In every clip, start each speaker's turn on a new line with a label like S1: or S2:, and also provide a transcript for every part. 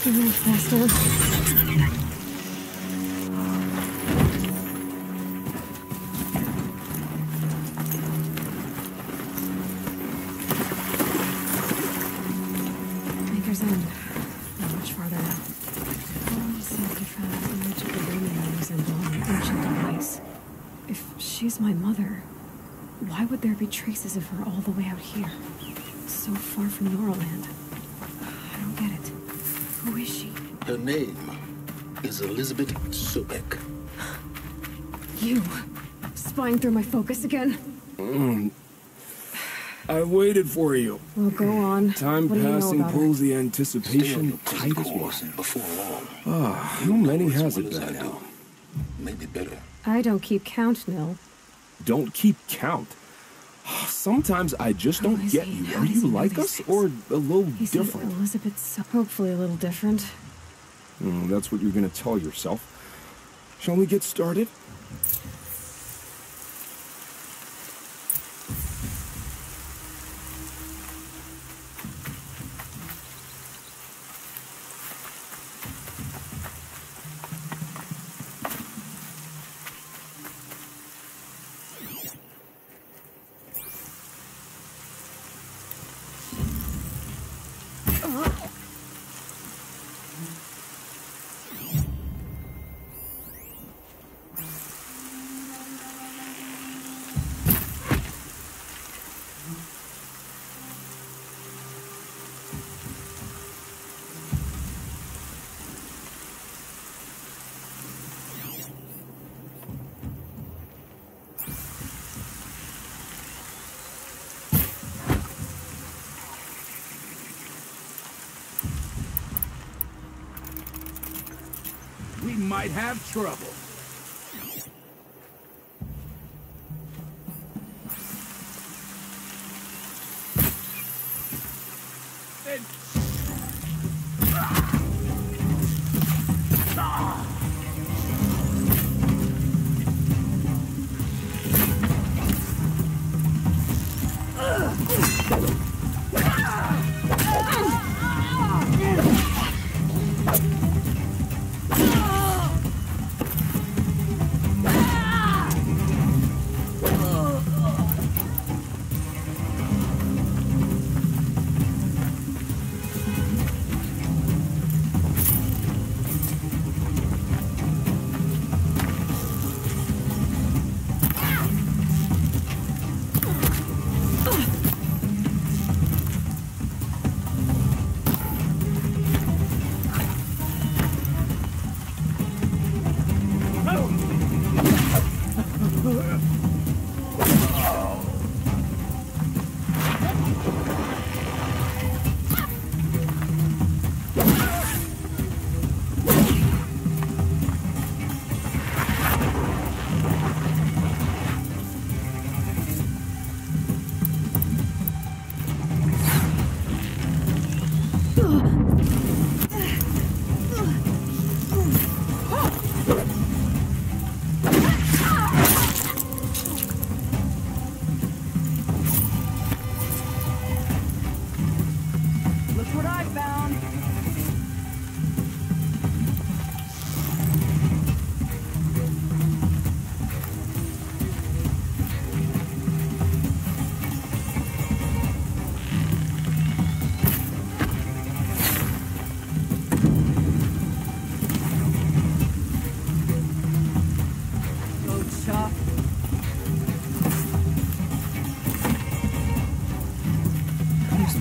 S1: A little faster. Anchor's End. Not much farther now. Elisabet found an image of the woman I resemble in an ancient device. If she's my mother, why would there be traces of her all the way out here? So far from Norland. I don't get it. Who is she?
S2: Her name is Elisabet Sobeck.
S1: You? Spying through my focus again?
S3: I waited for you.
S1: Well, go on.
S3: Time
S1: what
S3: passing
S1: do you know
S3: pulls
S1: about
S3: the anticipation tight as well.
S2: Before long.
S3: How many has it by now?
S2: Maybe better.
S1: her? I don't keep count, Nil.
S3: Don't keep count. Sometimes I just
S1: Who
S3: don't
S1: is
S3: get
S1: he?
S3: you.
S1: How
S3: Are
S1: does
S3: you
S1: he know
S3: like
S1: these
S3: us
S1: things?
S3: or a little
S1: He
S3: different?
S1: said Elisabet's hopefully a little different.
S3: That's what you're gonna tell yourself. Shall we get started?
S4: We might have trouble.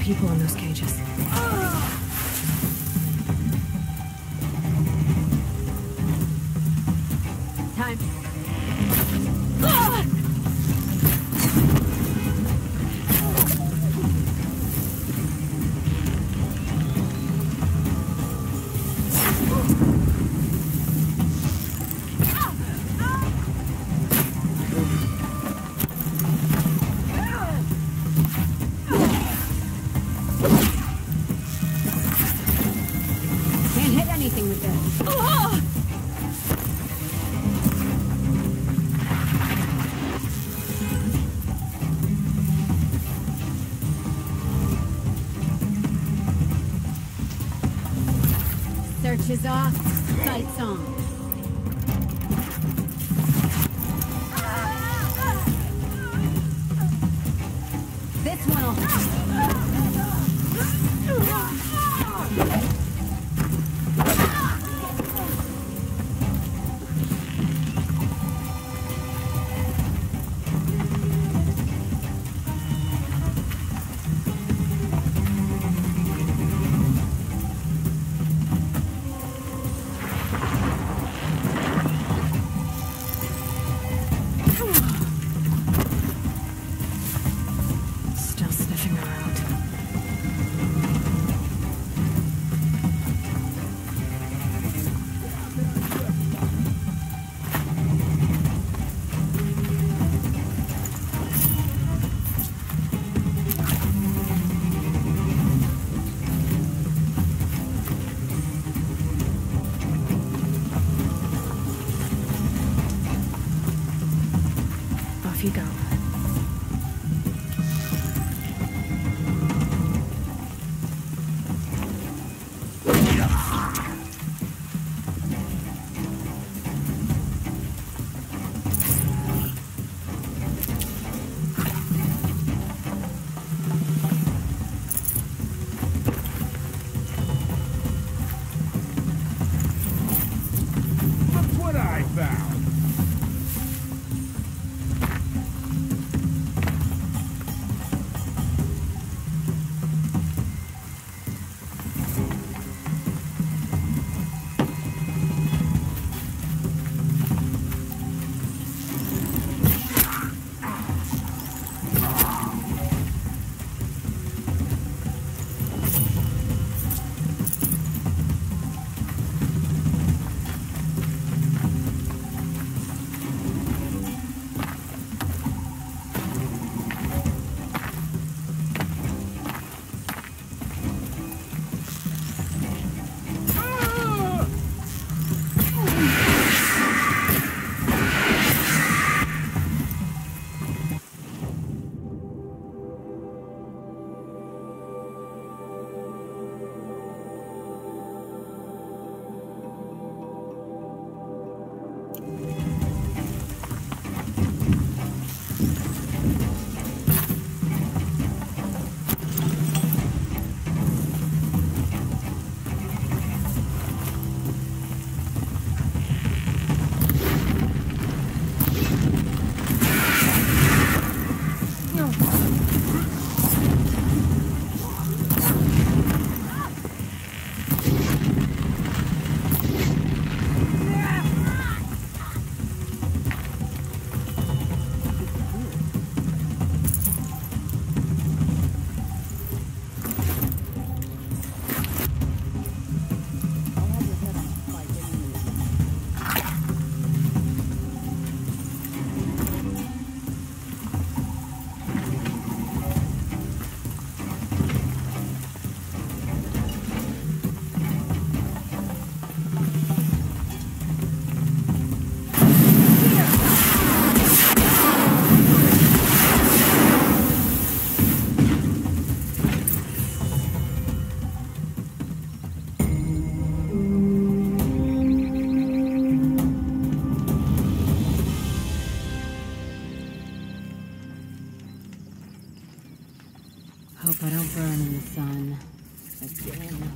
S1: People in those cages. Time.
S5: Switches off, sights on. This one'll...
S1: Still sniffing around. Off you go.
S4: Look what I found!
S5: Hope I don't burn in the sun. Again.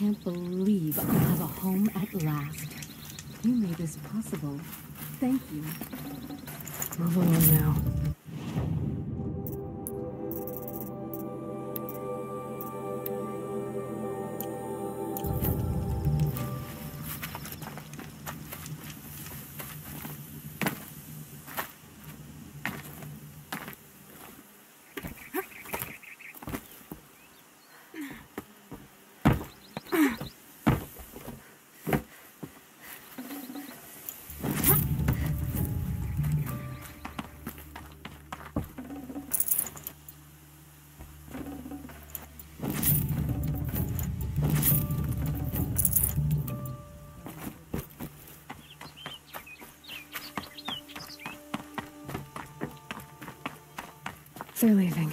S5: I can't believe I have a home at last. You made this possible. Thank you.
S1: Move along now. They're leaving.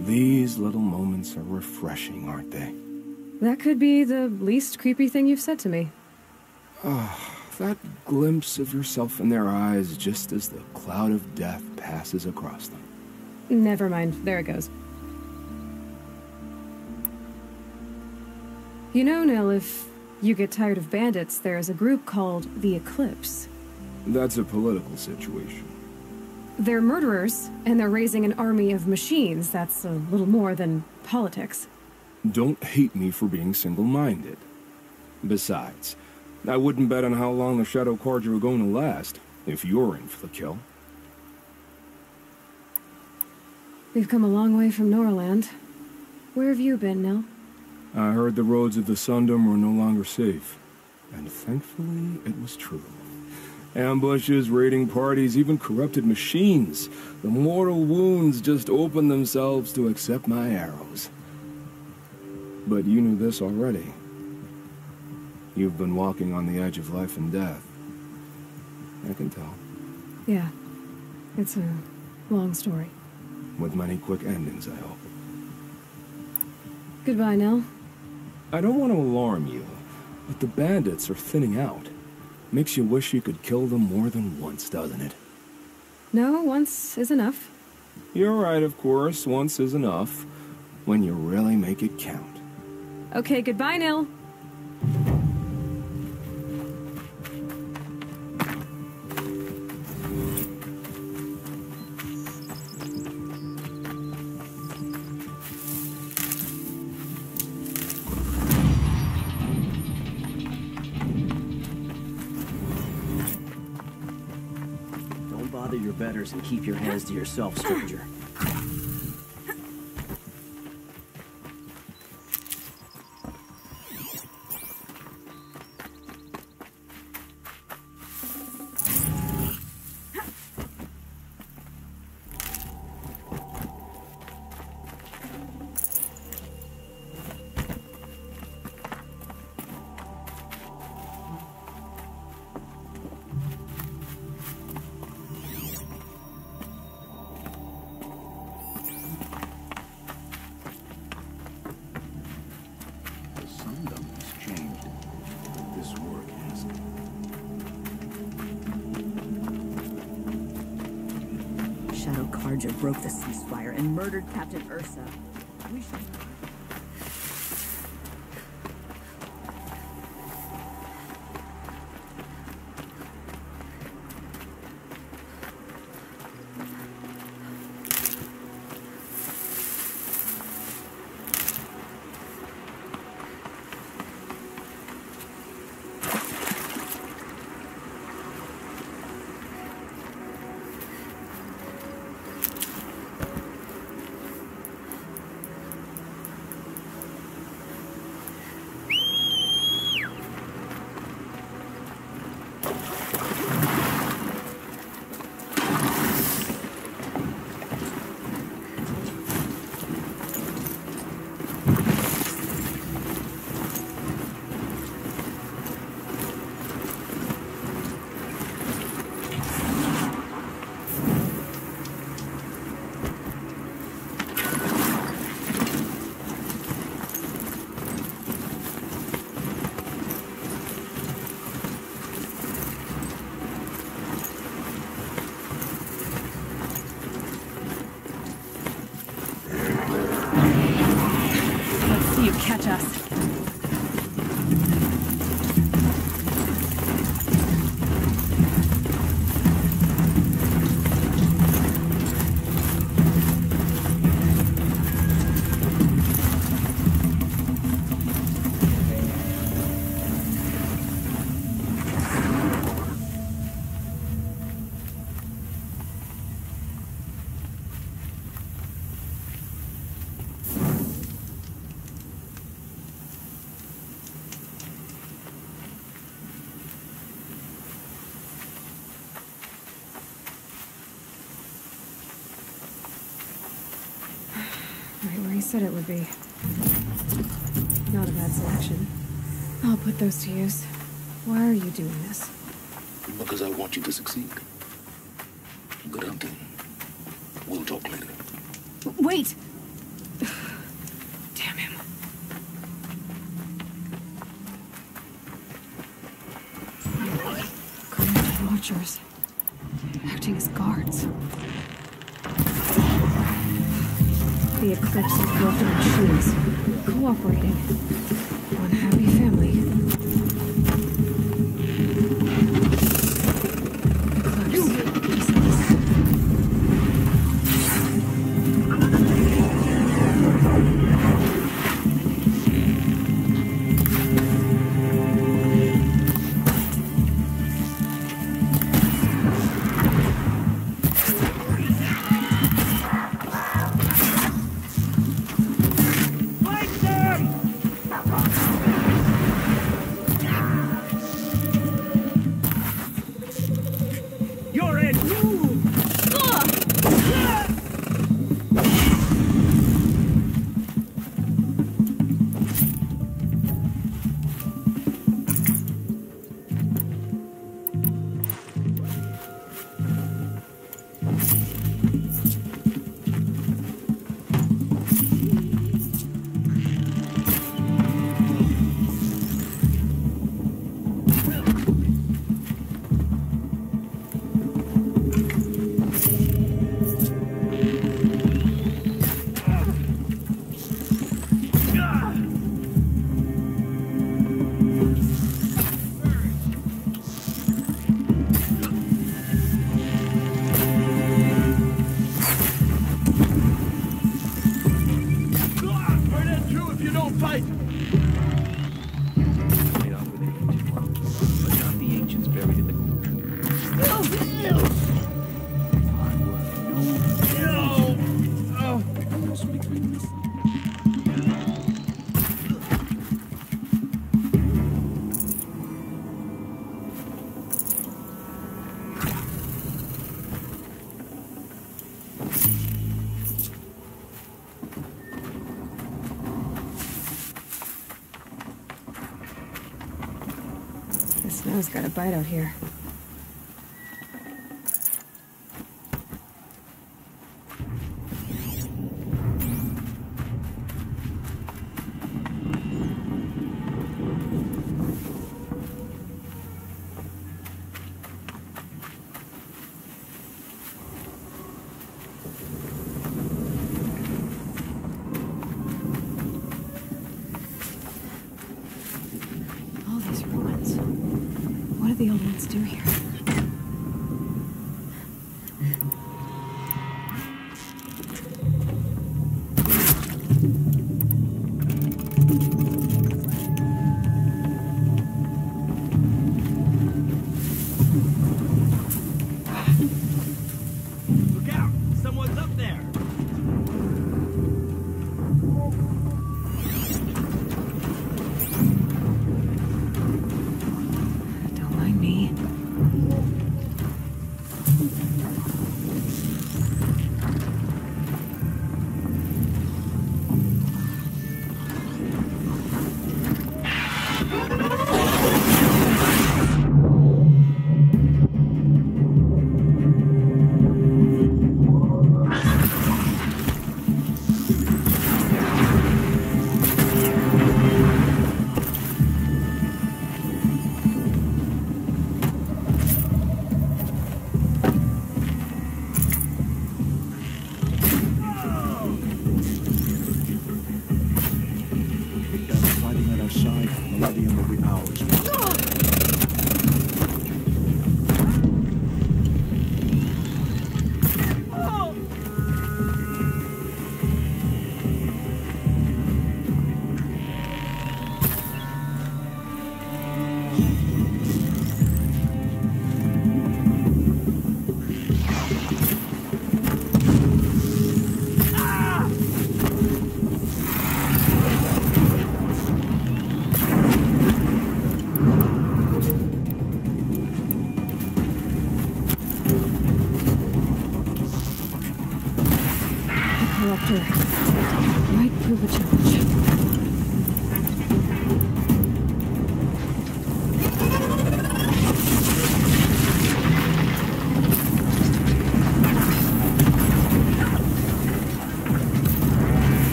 S3: These little moments are refreshing, aren't they?
S1: That could be the least creepy thing you've said to me.
S3: That glimpse of yourself in their eyes just as the cloud of death passes across them.
S1: Never mind. There it goes. You know, Nil, if you get tired of bandits, there's a group called the Eclipse.
S3: That's a political situation.
S1: They're murderers, and they're raising an army of machines. That's a little more than politics.
S3: Don't hate me for being single-minded. Besides, I wouldn't bet on how long the Shadow Cards are going to last, if you're in for the kill.
S1: We've come a long way from Norland. Where have you been, Nil?
S3: I heard the roads of the Sundom were no longer safe. And thankfully, it was true. Ambushes, raiding parties, even corrupted machines. The mortal wounds just opened themselves to accept my arrows. But you knew this already. You've been walking on the edge of life and death. I can tell.
S1: Yeah. It's a long story.
S3: With many quick endings, I hope.
S1: Goodbye, Nil.
S3: I don't want to alarm you, but the bandits are thinning out. Makes you wish you could kill them more than once, doesn't it?
S1: No, once is enough.
S3: You're right, of course. Once is enough. When you really make it count.
S1: Okay, goodbye, Nil.
S6: Your betters and keep your hands to yourself, stranger.
S7: Broke the ceasefire and murdered Captain Ursa. We should...
S1: Catch us. Right where he said it would be. Not a bad selection. I'll put those to use. Why are you doing this?
S2: Because I want you to succeed. Good hunting. We'll talk later.
S1: Wait! Damn him. Corrupted watchers. Acting as guards. The Eclipse of broken machines. Cooperating. One happy family. The snow's got a bite out here. All these ruins. What do the old ones do here?
S6: Look out! Someone's up there!
S1: Don't mind me.
S8: Fighting at our side, Millennium will be ours.
S1: Corruptor. prove a challenge.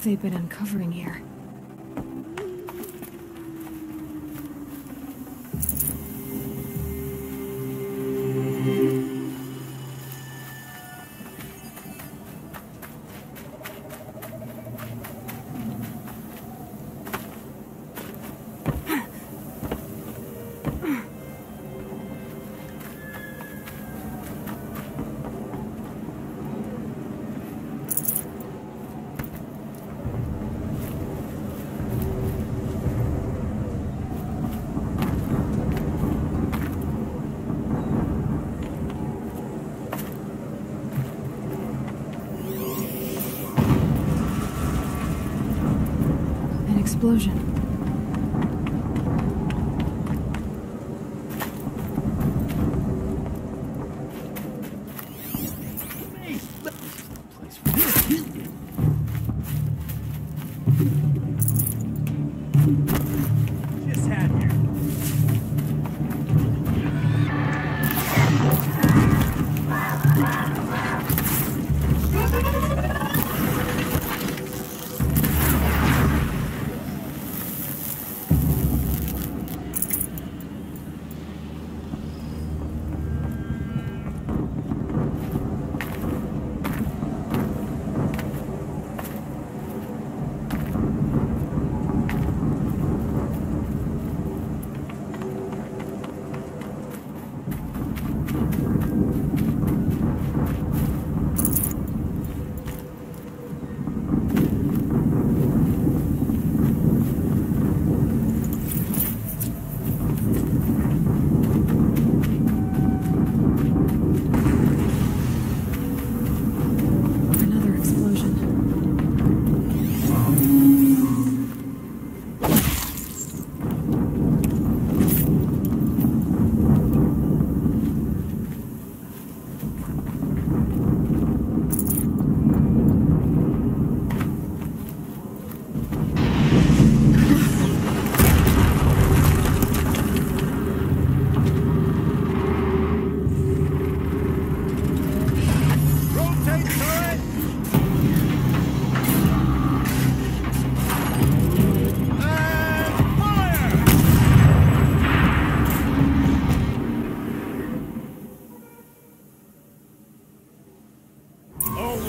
S1: They've been uncovering here. Explosion.
S4: Just had here.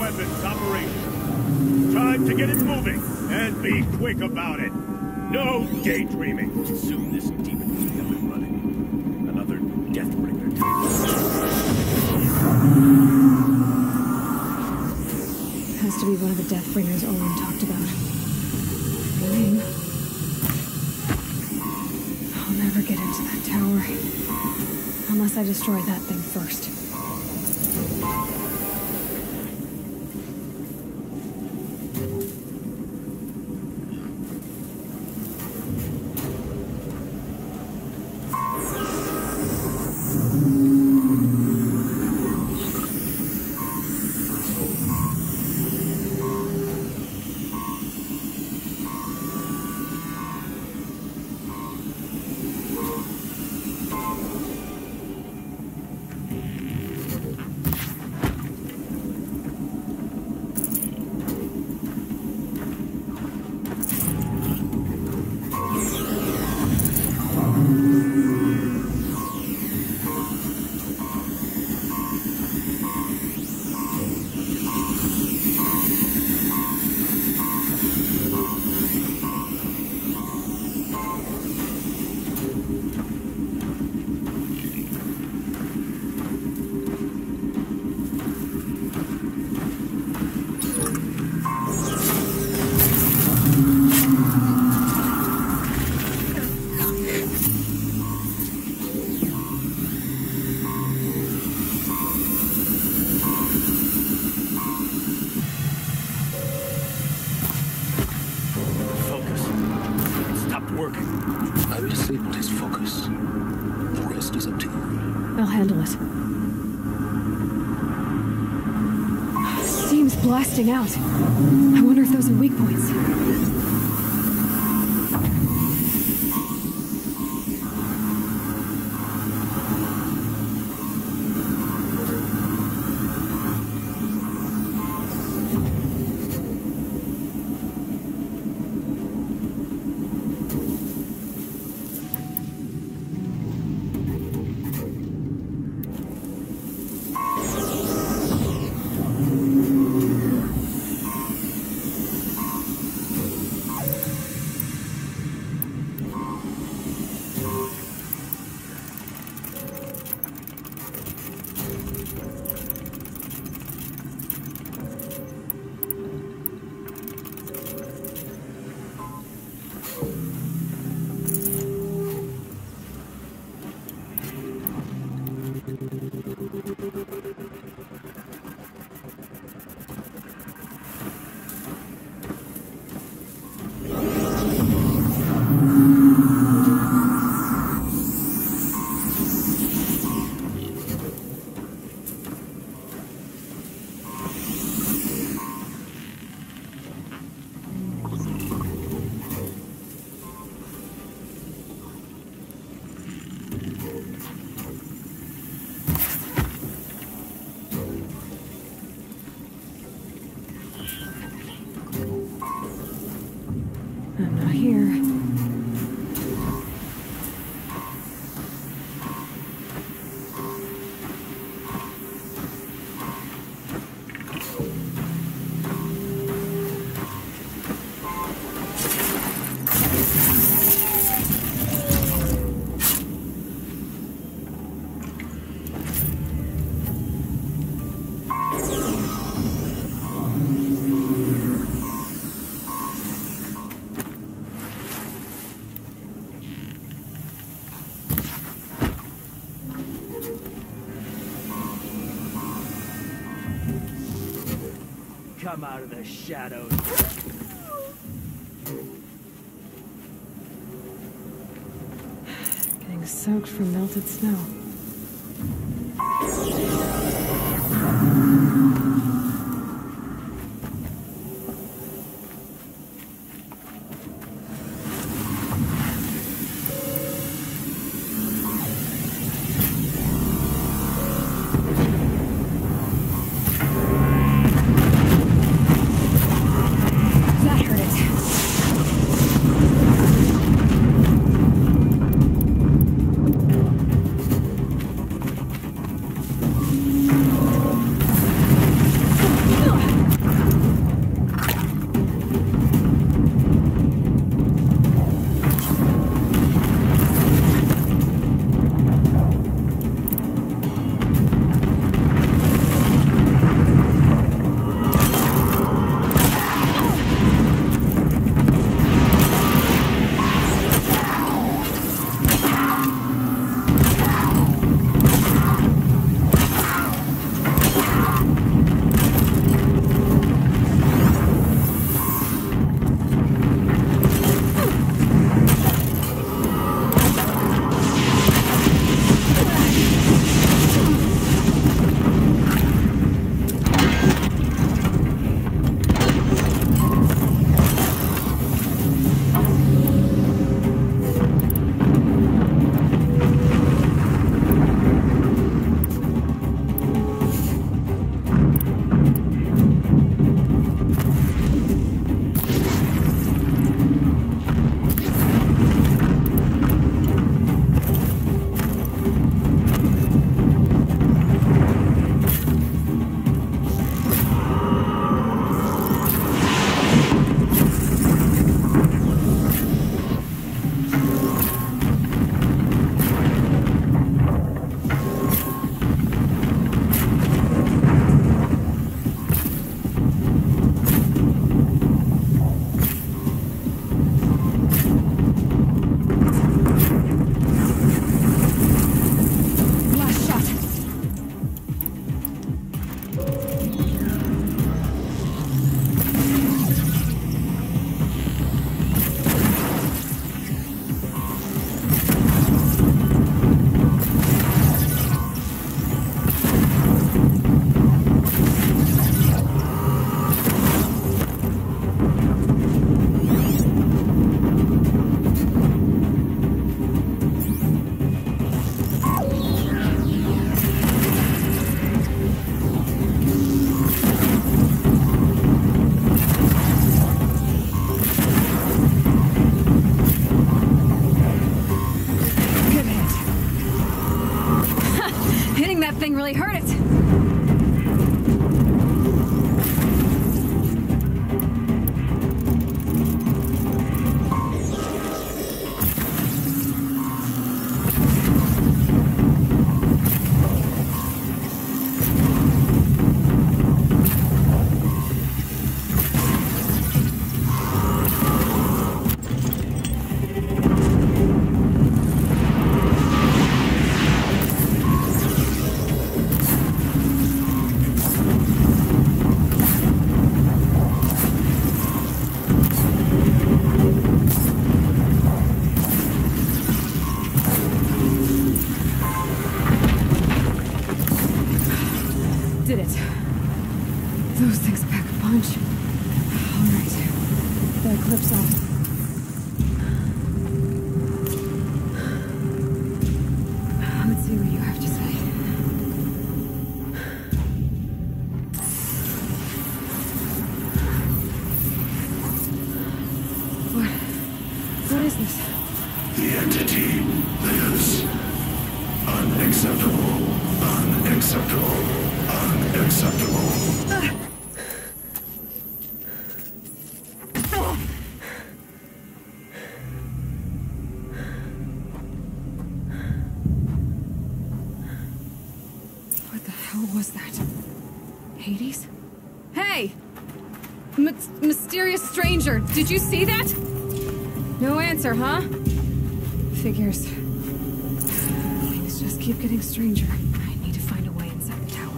S4: weapons operational. Time to get it moving, and be quick about it. No daydreaming.
S8: Soon this demon will be up and running. Another Deathbringer
S1: Has to be one of the Deathbringers Olin talked about. Name. I'll never get into that tower. Unless I destroy that thing first.
S2: I disabled his focus. The rest is up to you.
S1: I'll handle it. Steam's blasting out. I wonder if those are weak points. I'm not here.
S6: Come out of the shadows.
S1: Getting soaked from melted snow. punch. All right. The clip's off. Let's see what you have to say. What is this?
S9: The entity lives. Unacceptable. Unacceptable. Unacceptable.
S1: What the hell was that? Hades? Hey! Mysterious stranger, did you see that? No answer, huh? Figures. Things just keep getting stranger. I need to find a way inside the tower.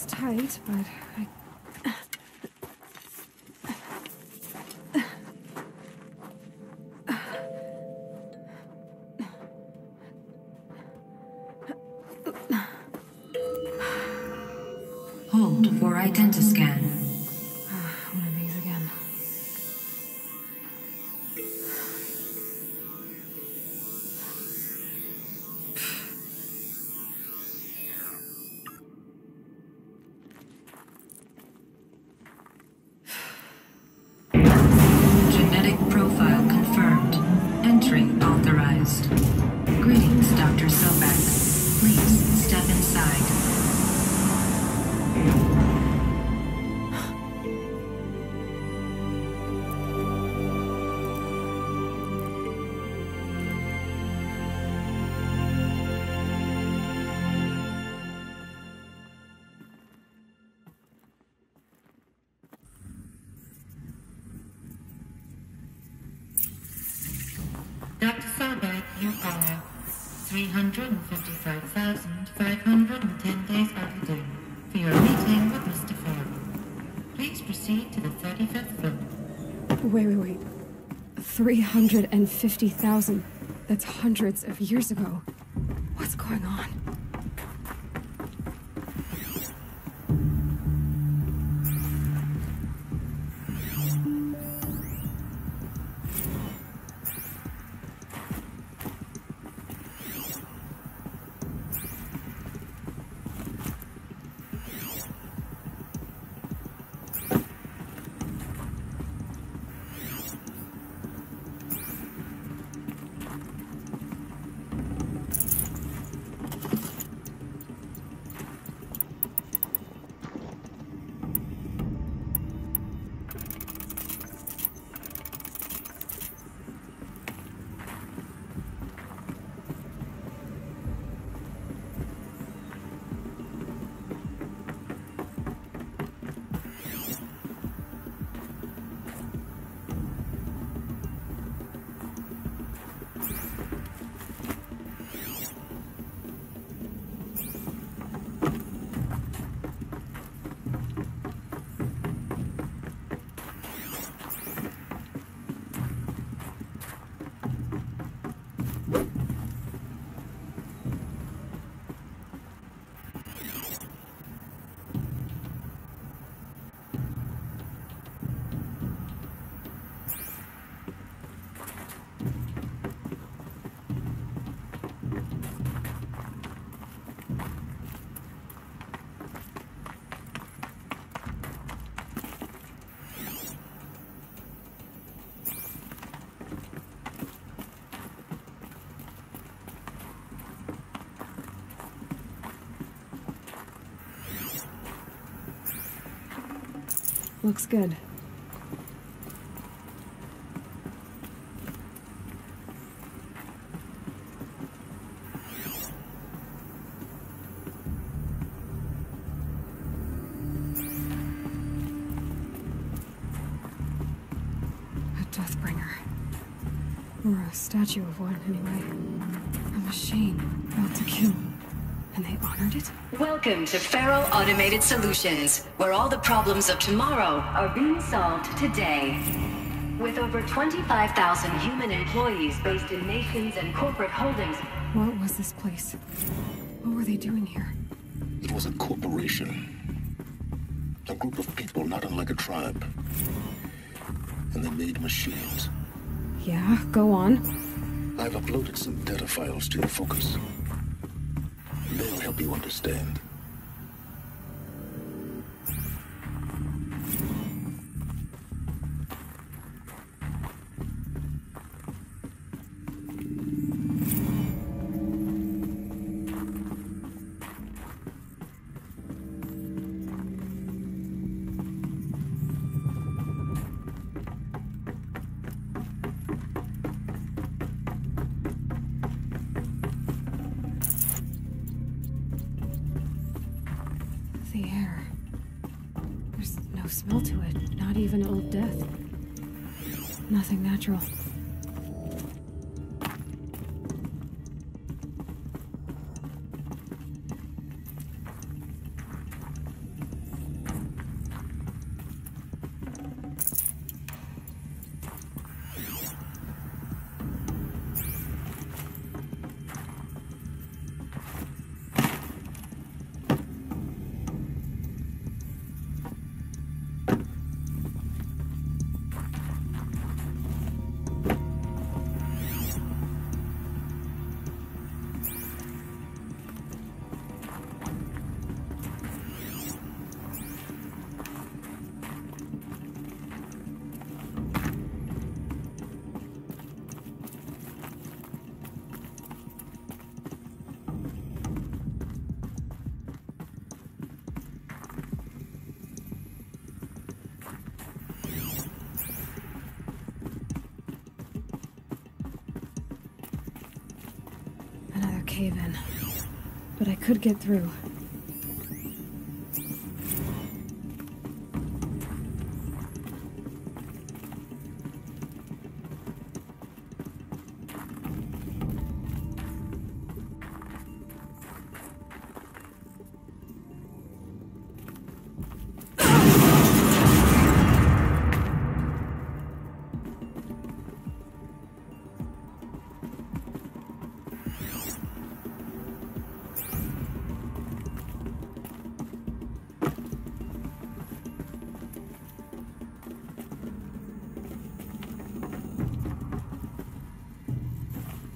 S1: Tight, but
S10: Hold for identiscan.
S1: one of these again.
S10: Genetic profile confirmed. Entry authorized. Greetings, Dr. Sobeck. Please step inside.
S11: Dr. Sobeck, you are 355,510 days overdue for your meeting with Mr. Ford. Please proceed to the 35th floor.
S1: Wait. 350,000. That's hundreds of years ago. What's going on? Looks good. Or a statue of one, anyway. A machine built to kill. And they honored it?
S12: Welcome to Faro Automated Solutions, where all the problems of tomorrow are being solved today. With over 25,000 human employees based in nations and corporate holdings.
S1: What was this place? What were they doing here?
S2: It was a corporation. A group of people not unlike a tribe. And they made machines.
S1: Yeah, go on.
S2: I've uploaded some data files to your focus. They'll help you understand.
S1: The air. There's no smell to it, not even old death. Nothing natural. Cave-in. But I could get through.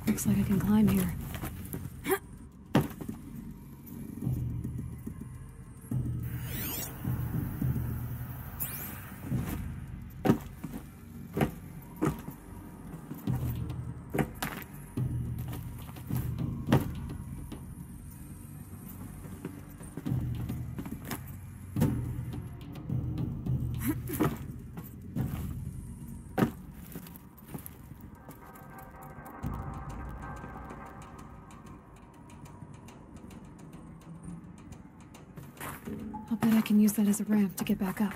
S1: Looks like I can climb here. I'll bet I can use that as a ramp to get back up.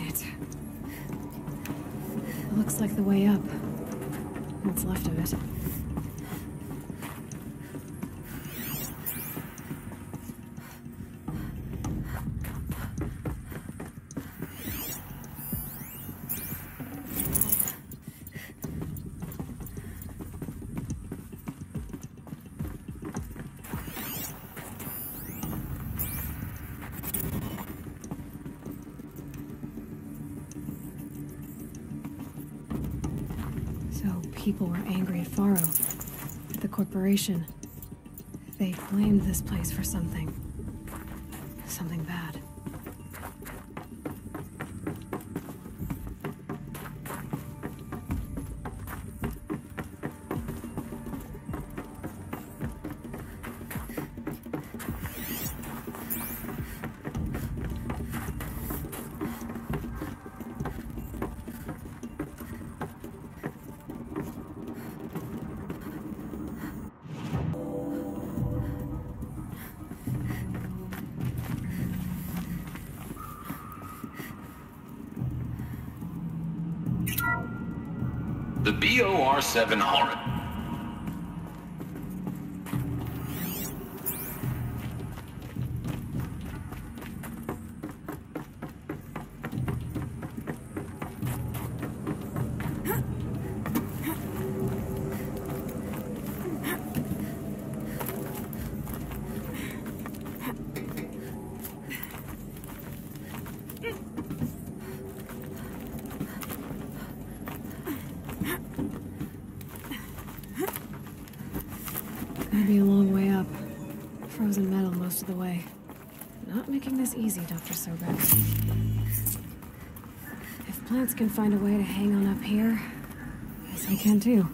S1: right. Looks like the way up. What's left of it. So people were angry at Faro, at the corporation. They blamed this place for something. Something bad.
S13: The BOR-7 Hornet.
S1: Gonna be a long way up. Frozen metal most of the way. Not making this easy, Dr. Sobeck. If plants can find a way to hang on up here, guess I can too.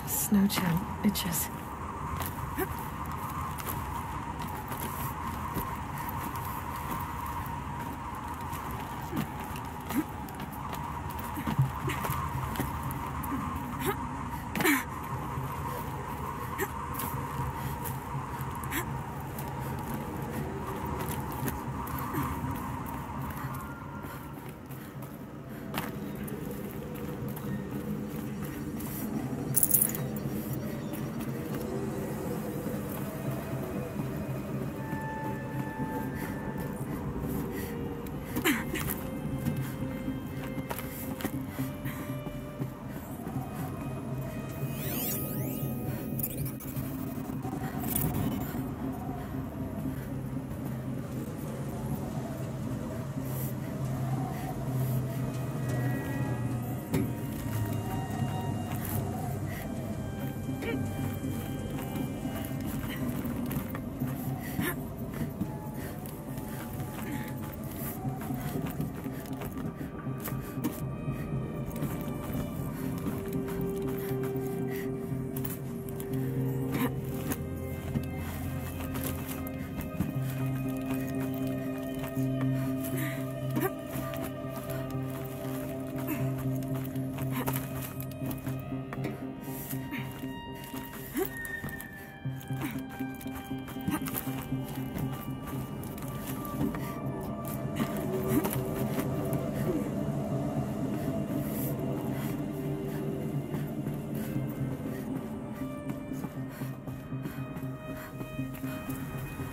S1: Snow chill itches.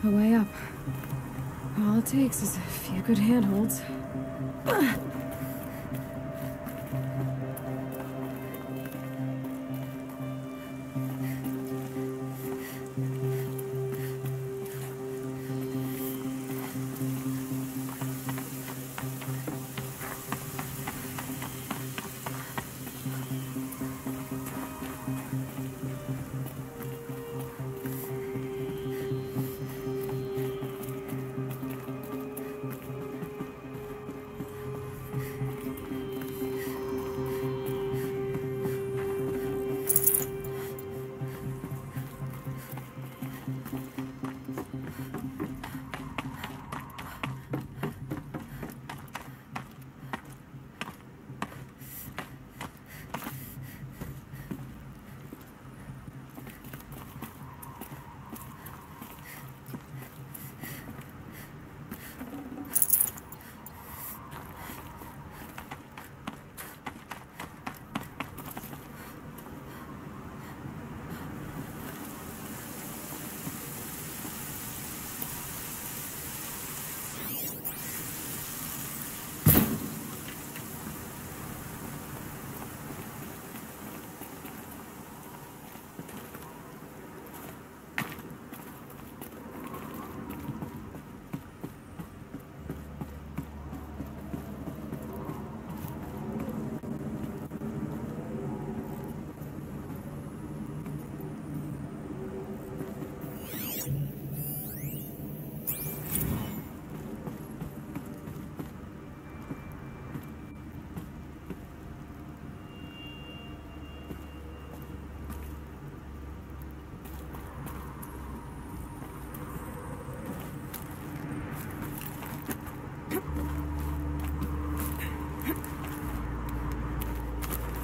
S1: A way up. All it takes is a few good handholds.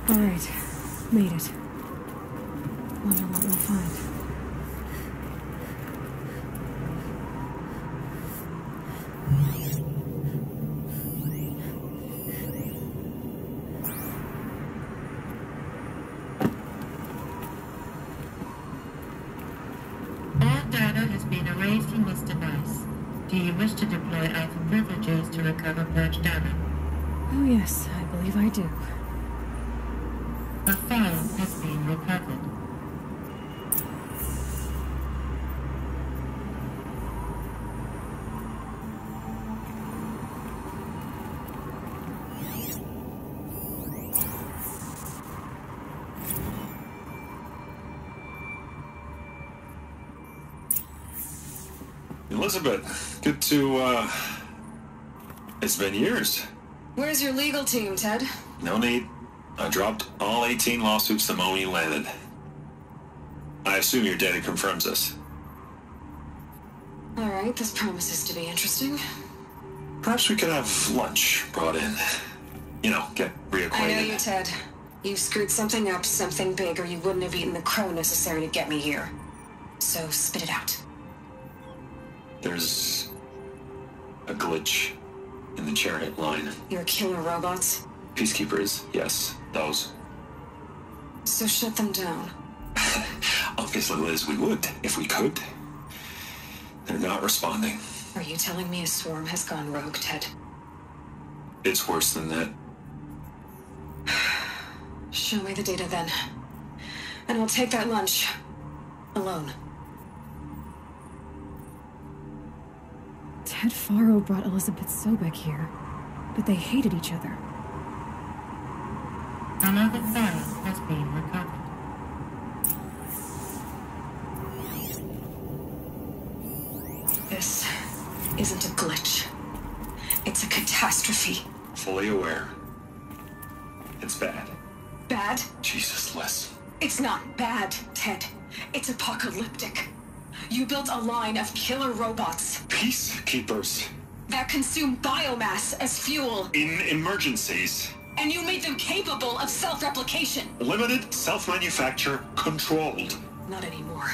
S1: All right. Made it. Wonder what we'll find.
S11: All data has been erased from this device. Do you wish to deploy Alpha privileges to recover purged data?
S1: Oh yes, I believe I do.
S11: A file has been recovered.
S14: Elisabet, good to, it's been years.
S15: Where's your legal team, Ted?
S14: No need. I dropped all 18 lawsuits the moment you landed. I assume your data confirms this.
S15: All right, this promises to be interesting.
S14: Perhaps we could have lunch brought in. You know, get reacquainted.
S15: I know you, Ted. You screwed something up, something big, or you wouldn't have eaten the crow necessary to get me here. So spit it out.
S14: There's a glitch in the chariot line.
S15: Your killer robots?
S14: Peacekeepers, yes, those.
S15: So shut them down.
S14: Obviously, Liz, we would, if we could. They're not responding.
S15: Are you telling me a swarm has gone rogue, Ted?
S14: It's worse than that.
S15: Show me the data then. And I'll take that lunch. Alone.
S1: Ted Faro brought Elisabet Sobeck here, but they hated each other.
S11: Another file has been recovered.
S15: This isn't a glitch. It's a catastrophe.
S14: Fully aware. It's bad.
S15: Bad?
S14: Jesus, Liz.
S15: It's not bad, Ted. It's apocalyptic. You built a line of killer robots.
S14: Peacekeepers.
S15: That consume biomass as fuel.
S14: In emergencies.
S15: And you made them capable of self-replication.
S14: Limited, self-manufacture, controlled.
S15: Not anymore.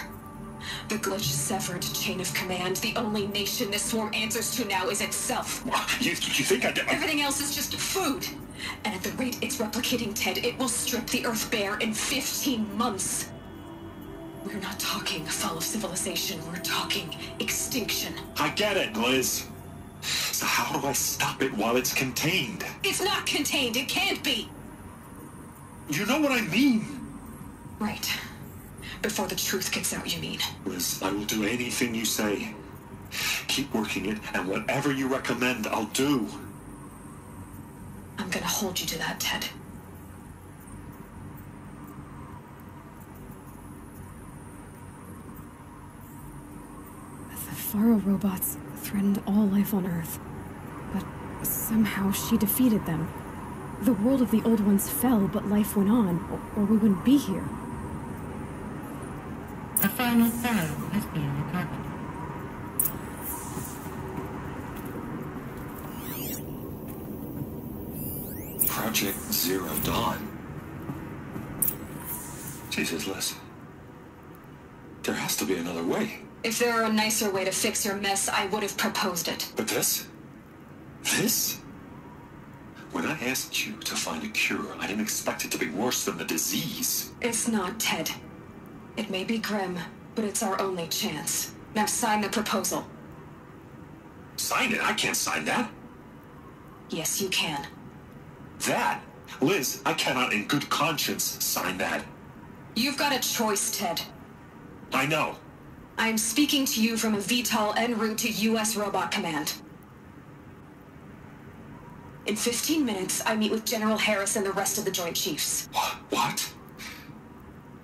S15: The glitch severed chain of command. The only nation this swarm answers to now is itself.
S14: You think I did?
S15: Everything else is just food. And at the rate it's replicating, Ted, it will strip the Earth bare in 15 months. We're not talking fall of civilization. We're talking extinction.
S14: I get it, Liz. So how do I stop it while it's contained?
S15: It's not contained. It can't be.
S14: You know what I mean?
S15: Right. Before the truth gets out, you mean?
S14: Liz, I will do anything you say. Keep working it, and whatever you recommend, I'll do.
S15: I'm gonna hold you to that, Ted.
S1: The Faro robots threatened all life on Earth, but somehow she defeated them. The world of the old ones fell, but life went on, or we wouldn't be here.
S11: A final file has been recovered.
S14: Project Zero Dawn. Jesus, Liz. There has to be another way.
S15: If there were a nicer way to fix your mess, I would have proposed it.
S14: But this? This? When I asked you to find a cure, I didn't expect it to be worse than the disease.
S15: It's not, Ted. It may be grim, but it's our only chance. Now sign the proposal.
S14: Sign it? I can't sign that.
S15: Yes, you can.
S14: That? Liz, I cannot in good conscience sign that.
S15: You've got a choice, Ted.
S14: I know.
S15: I'm speaking to you from a VTOL en route to U.S. Robot Command. In 15 minutes, I meet with General Harris and the rest of the Joint Chiefs.
S14: What?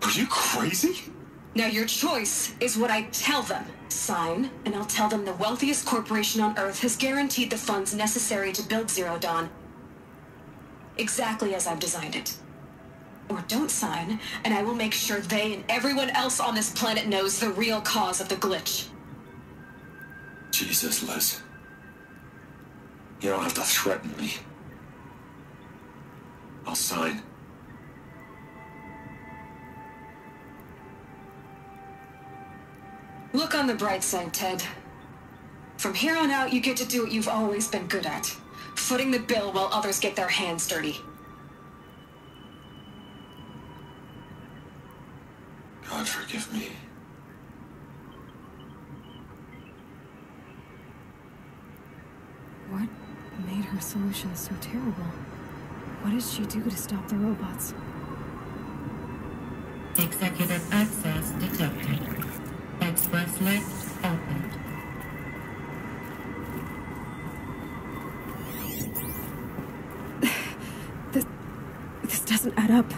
S14: Are you crazy?
S15: Now your choice is what I tell them. Sign, and I'll tell them the wealthiest corporation on Earth has guaranteed the funds necessary to build Zero Dawn. Exactly as I've designed it. Or don't sign, and I will make sure they and everyone else on this planet knows the real cause of the glitch.
S14: Jesus, Liz. You don't have to threaten me. I'll sign.
S15: Look on the bright side, Ted. From here on out, you get to do what you've always been good at. Footing the bill while others get their hands dirty.
S14: God forgive me.
S1: What made her solution so terrible? What did she do to stop the robots?
S11: Executive access detected. Express lift opened.
S1: This doesn't add up.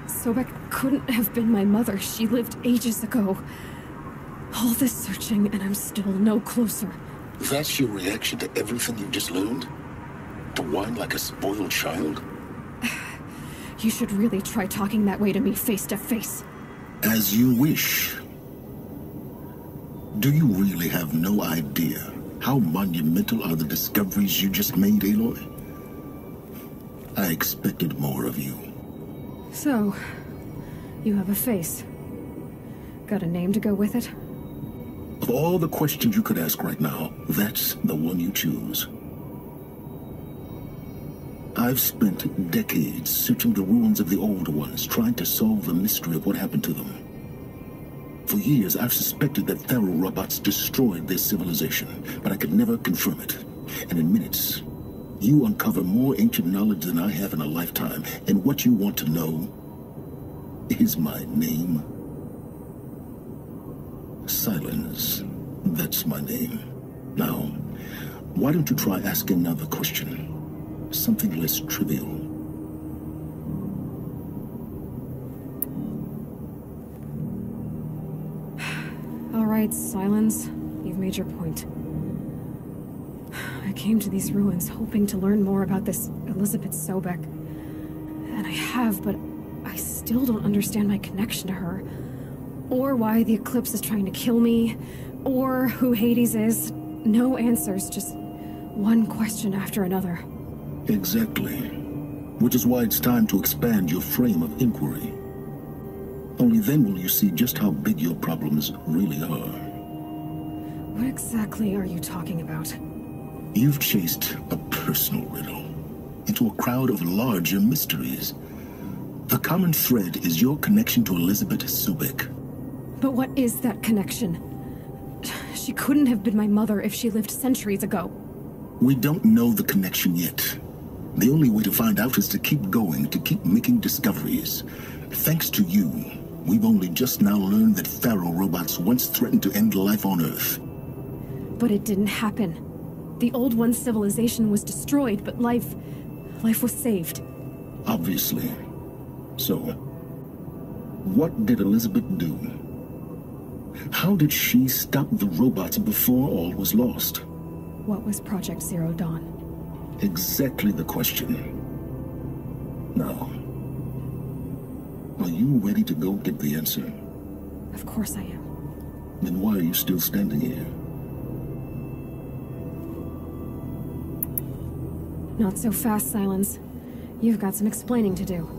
S1: Sobeck couldn't have been my mother. She lived ages ago. All this searching, and I'm still no closer.
S2: That's your reaction to everything you just learned? To whine like a spoiled child?
S1: You should really try talking that way to me face to face.
S2: As you wish. Do you really have no idea how monumental are the discoveries you just made, Aloy? I expected more of you.
S1: So, you have a face. Got a name to go with it?
S2: Of all the questions you could ask right now, that's the one you choose. I've spent decades searching the ruins of the older ones, trying to solve the mystery of what happened to them. For years, I've suspected that Thero robots destroyed their civilization, but I could never confirm it. And in minutes, you uncover more ancient knowledge than I have in a lifetime, and what you want to know is my name. Silence. That's my name. Now, why don't you try asking another question? Something less trivial.
S1: All right, Silence. You've made your point. I came to these ruins hoping to learn more about this Elisabet Sobeck. And I have, but I still don't understand my connection to her. Or why the Eclipse is trying to kill me. Or who Hades is. No answers, just one question after another.
S2: Exactly. Which is why it's time to expand your frame of inquiry. Only then will you see just how big your problems really are.
S1: What exactly are you talking about?
S2: You've chased a personal riddle into a crowd of larger mysteries. The common thread is your connection to Elisabet Sobeck.
S1: But what is that connection? She couldn't have been my mother if she lived centuries ago.
S2: We don't know the connection yet. The only way to find out is to keep going, to keep making discoveries. Thanks to you, we've only just now learned that Thero robots once threatened to end life on Earth.
S1: But it didn't happen. The Old One's civilization was destroyed, but life was saved.
S2: Obviously. So, what did Elisabet do? How did she stop the robots before all was lost?
S1: What was Project Zero Dawn?
S2: Exactly the question. Now, are you ready to go get the answer?
S1: Of course I am.
S2: Then why are you still standing here?
S1: Not so fast, Silence. You've got some explaining to do.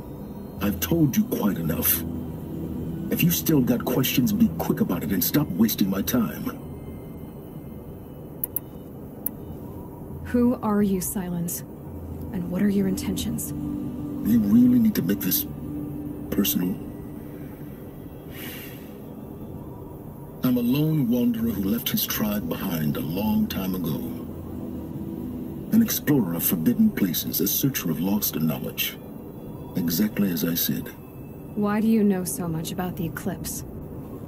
S2: I've told you quite enough. If you still got questions, be quick about it and stop wasting my time.
S1: Who are you, Silence? And what are your intentions?
S2: You really need to make this personal. I'm a lone wanderer who left his tribe behind a long time ago. An explorer of forbidden places, a searcher of lost knowledge. Exactly as I said.
S1: Why do you know so much about the Eclipse?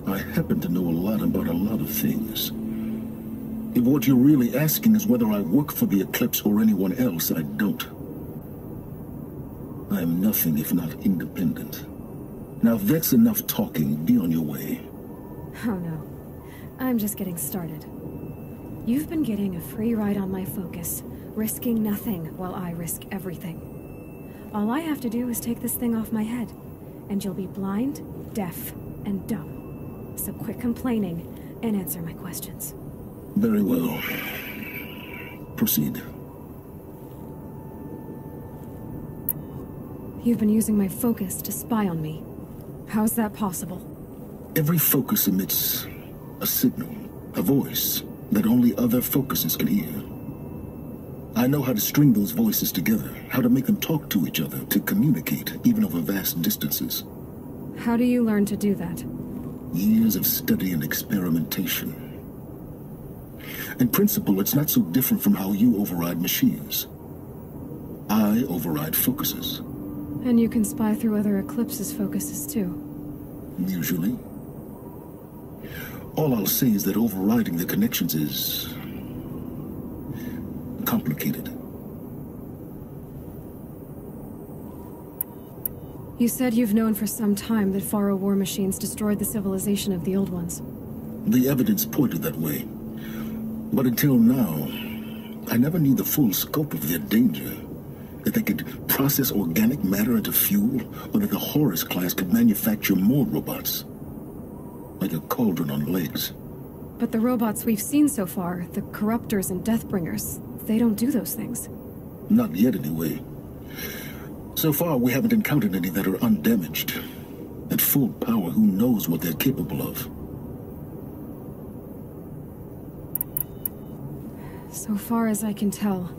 S2: I happen to know a lot about a lot of things. If what you're really asking is whether I work for the Eclipse or anyone else, I don't. I am nothing if not independent. Now, if that's enough talking, be on your way.
S1: Oh no. I'm just getting started. You've been getting a free ride on my focus, risking nothing while I risk everything. All I have to do is take this thing off my head, and you'll be blind, deaf, and dumb. So quit complaining and answer my questions.
S2: Very well. Proceed.
S1: You've been using my focus to spy on me. How's that possible?
S2: Every focus emits a signal, a voice that only other focuses can hear. I know how to string those voices together, how to make them talk to each other, to communicate, even over vast distances.
S1: How do you learn to do that?
S2: Years of study and experimentation. In principle, it's not so different from how you override machines. I override focuses.
S1: And you can spy through other Eclipse's focuses, too.
S2: Usually. All I'll say is that overriding the connections is complicated.
S1: You said you've known for some time that Faro war machines destroyed the civilization of the old ones.
S2: The evidence pointed that way. But until now, I never knew the full scope of their danger. That they could process organic matter into fuel, or that the Horus class could manufacture more robots. Like a cauldron on legs.
S1: But the robots we've seen so far, the Corruptors and Deathbringers, they don't do those things.
S2: Not yet, anyway. So far, we haven't encountered any that are undamaged. At full power, who knows what they're capable of?
S1: So far as I can tell,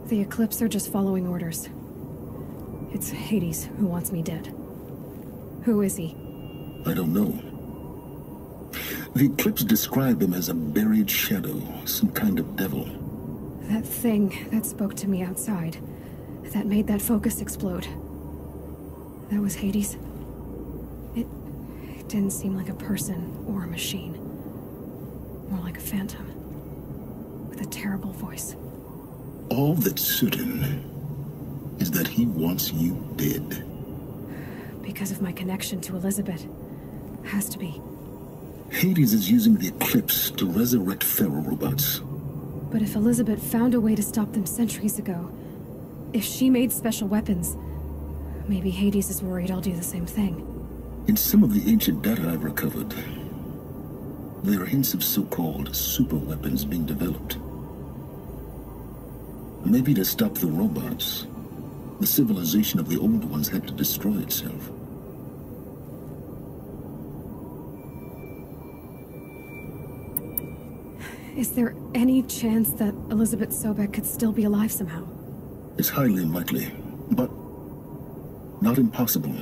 S1: the Eclipse are just following orders. It's Hades who wants me dead. Who is he?
S2: I don't know. The Eclipse described him as a buried shadow, some kind of devil.
S1: That thing that spoke to me outside, that made that focus explode. That was Hades. It didn't seem like a person or a machine. More like a phantom. With a terrible voice.
S2: All that's certain is that he wants you dead.
S1: Because of my connection to Elisabet. Has to be.
S2: Hades is using the Eclipse to resurrect Pharaoh robots.
S1: But if Elisabet found a way to stop them centuries ago, if she made special weapons, maybe Hades is worried I'll do the same thing.
S2: In some of the ancient data I've recovered, there are hints of so-called super weapons being developed. Maybe to stop the robots, the civilization of the old ones had to destroy itself.
S1: Is there any chance that Elisabet Sobeck could still be alive somehow?
S2: It's highly unlikely, but not impossible.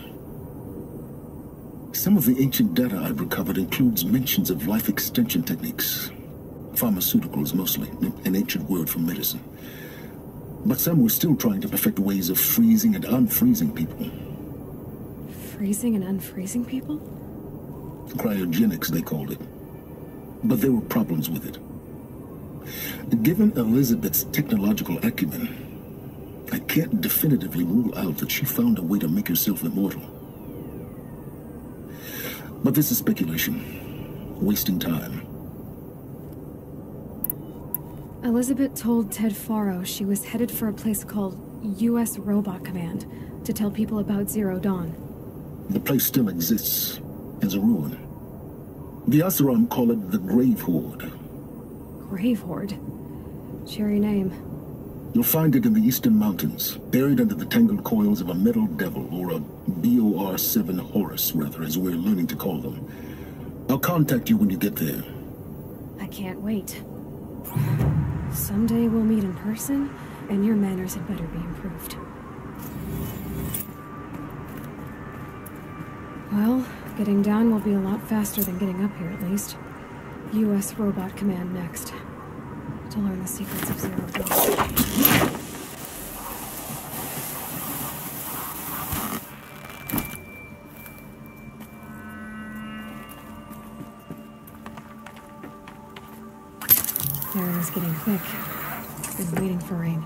S2: Some of the ancient data I've recovered includes mentions of life extension techniques. Pharmaceuticals mostly, an ancient word for medicine. But some were still trying to perfect ways of freezing and unfreezing people.
S1: Freezing and unfreezing people?
S2: Cryogenics, they called it. But there were problems with it. Given Elisabet's technological acumen, I can't definitively rule out that she found a way to make herself immortal. But this is speculation. Wasting time.
S1: Elisabet told Ted Faro she was headed for a place called U.S. Robot Command to tell people about Zero Dawn.
S2: The place still exists as a ruin. The Asuram call it the Grave Horde.
S1: Grave Horde? Cheery name.
S2: You'll find it in the Eastern Mountains, buried under the tangled coils of a metal devil, or a BOR-7 Horus, rather, as we're learning to call them. I'll contact you when you get there.
S1: I can't wait. Someday we'll meet in person, and your manners had better be improved. Well, getting down will be a lot faster than getting up here, at least. U.S. Robot Command next. To learn the secrets of Zero Dawn. The air is getting thick. Been waiting for rain.